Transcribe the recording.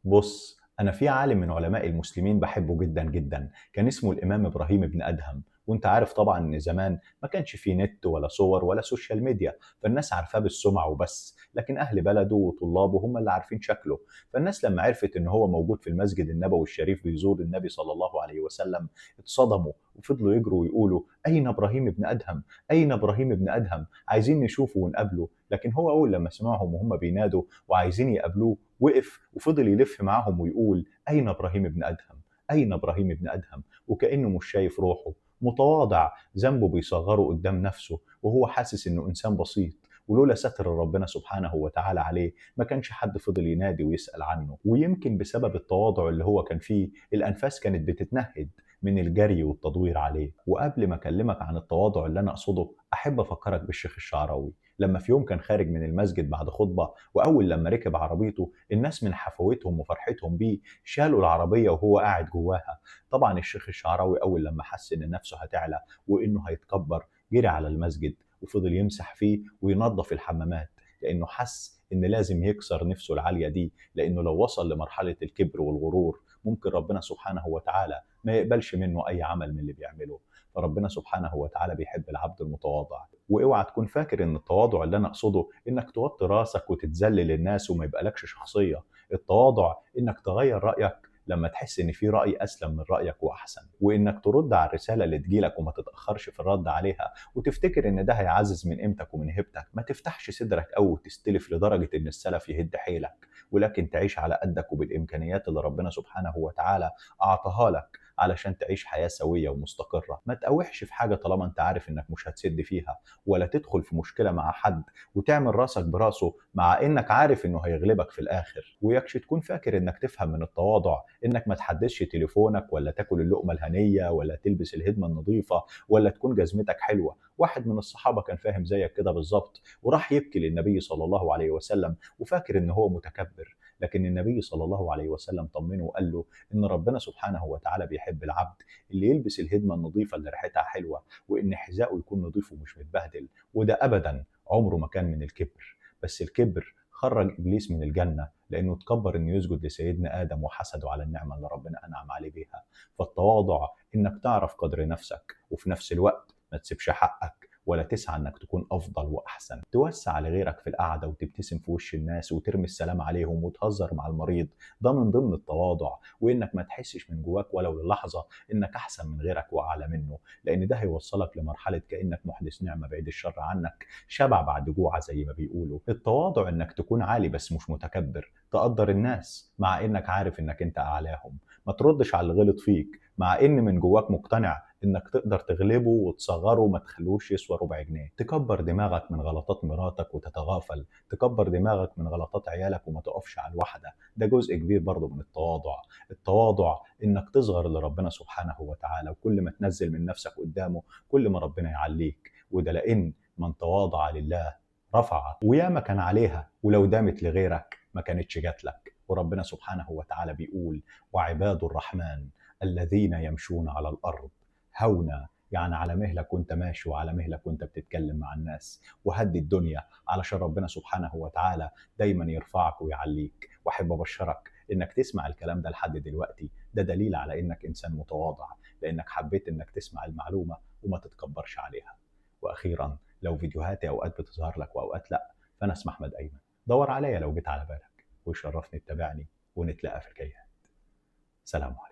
بص، أنا في عالم من علماء المسلمين بحبه جدا جدا، كان اسمه الإمام إبراهيم ابن أدهم. وانت عارف طبعا ان زمان ما كانش فيه نت ولا صور ولا سوشيال ميديا، فالناس عارفاه بالسمع وبس، لكن أهل بلده وطلابه هم اللي عارفين شكله. فالناس لما عرفت ان هو موجود في المسجد النبوي الشريف بيزور النبي صلى الله عليه وسلم اتصدموا، وفضلوا يجروا ويقولوا: أين إبراهيم ابن أدهم؟ أين إبراهيم ابن أدهم؟ عايزين نشوفه ونقابله. لكن هو أول لما سمعهم وهم بينادوا وعايزين يقابلوه وقف وفضل يلف معاهم ويقول: أين إبراهيم ابن أدهم؟ أين إبراهيم ابن أدهم؟ وكأنه مش شايف روحه، متواضع، ذنبه بيصغره قدام نفسه، وهو حاسس إنه إنسان بسيط. ولولا ستر ربنا سبحانه وتعالى عليه ما كانش حد فضل ينادي ويسأل عنه. ويمكن بسبب التواضع اللي هو كان فيه الأنفاس كانت بتتنهد من الجري والتدوير عليه. وقبل ما أكلمك عن التواضع اللي أنا أقصده، أحب أفكرك بالشيخ الشعراوي لما في يوم كان خارج من المسجد بعد خطبة، وأول لما ركب عربيته الناس من حفاوتهم وفرحتهم بيه شالوا العربية وهو قاعد جواها. طبعا الشيخ الشعراوي أول لما حس إن نفسه هتعلى وإنه هيتكبر جري على المسجد وفضل يمسح فيه وينظف الحمامات، لأنه حس إن لازم يكسر نفسه العالية دي، لأنه لو وصل لمرحلة الكبر والغرور ممكن ربنا سبحانه وتعالى ما يقبلش منه أي عمل من اللي بيعمله. فربنا سبحانه وتعالى بيحب العبد المتواضع. واوعى تكون فاكر ان التواضع اللي انا اقصده انك توطي راسك وتتذلل للناس وما يبقالكش شخصيه. التواضع انك تغير رايك لما تحس ان في راي اسلم من رايك واحسن، وانك ترد على الرساله اللي تجيلك وما تتاخرش في الرد عليها، وتفتكر ان ده هيعزز من قيمتك ومن هيبتك. ما تفتحش صدرك قوي وتستلف لدرجه ان السلف يهد حيلك، ولكن تعيش على قدك وبالامكانيات اللي ربنا سبحانه وتعالى اعطاها لك علشان تعيش حياه سويه ومستقره. ما تقاوحش في حاجه طالما انت عارف انك مش هتسد فيها، ولا تدخل في مشكلة مع حد وتعمل راسك براسه مع انك عارف انه هيغلبك في الاخر. ويكش تكون فاكر انك تفهم من التواضع انك ما تحدثش تليفونك، ولا تاكل اللقمة الهنية، ولا تلبس الهدمة النظيفة، ولا تكون جزمتك حلوة. واحد من الصحابة كان فاهم زيك كده بالظبط، وراح يبكي للنبي صلى الله عليه وسلم وفاكر ان هو متكبر، لكن النبي صلى الله عليه وسلم طمنه وقال له ان ربنا سبحانه وتعالى بيحب العبد اللي يلبس الهدمة النظيفة اللي ريحتها حلوة، وان حذائه يكون نظيف ومش متبهدل. وده ابدا عمره ما كان من الكبر، بس الكبر خرج ابليس من الجنه لانه تكبر انه يسجد لسيدنا ادم وحسده على النعمه اللي ربنا انعم عليه بيها. فالتواضع انك تعرف قدر نفسك، وفي نفس الوقت ما تسيبش حقك ولا تسعى انك تكون افضل واحسن. توسع لغيرك في القعده وتبتسم في وش الناس وترمي السلام عليهم وتهزر مع المريض، ده من ضمن التواضع. وانك ما تحسش من جواك ولو للحظه انك احسن من غيرك واعلى منه، لان ده هيوصلك لمرحله كانك محدث نعمه بعيد الشر عنك، شبع بعد جوع زي ما بيقولوا. التواضع انك تكون عالي بس مش متكبر، تقدر الناس مع انك عارف انك انت اعلاهم، ما تردش على اللي غلط فيك مع ان من جواك مقتنع انك تقدر تغلبه وتصغره وما تخلوش يسوى ربع جنيه. تكبر دماغك من غلطات مراتك وتتغافل، تكبر دماغك من غلطات عيالك وما تقفش على الواحده، ده جزء كبير برضه من التواضع. التواضع انك تصغر لربنا سبحانه وتعالى، وكل ما تنزل من نفسك قدامه كل ما ربنا يعليك. وده لان من تواضع لله رفعه، وياما كان عليها ولو دامت لغيرك ما كانتش جات لك. وربنا سبحانه وتعالى بيقول: وعباد الرحمن الذين يمشون على الارض هونا، يعني على مهلك وانت ماشي وعلى مهلك وانت بتتكلم مع الناس. وهدي الدنيا علشان ربنا سبحانه وتعالى دايما يرفعك ويعليك. واحب ابشرك انك تسمع الكلام ده لحد دلوقتي، ده دليل على انك انسان متواضع، لانك حبيت انك تسمع المعلومه وما تتكبرش عليها. واخيرا، لو فيديوهاتي اوقات بتظهر لك واوقات لا، فانا اسمي احمد ايمن، دور عليا لو جيت على بالك، ويشرفني تتابعني ونتلاقى في الجاية. سلام عليكم.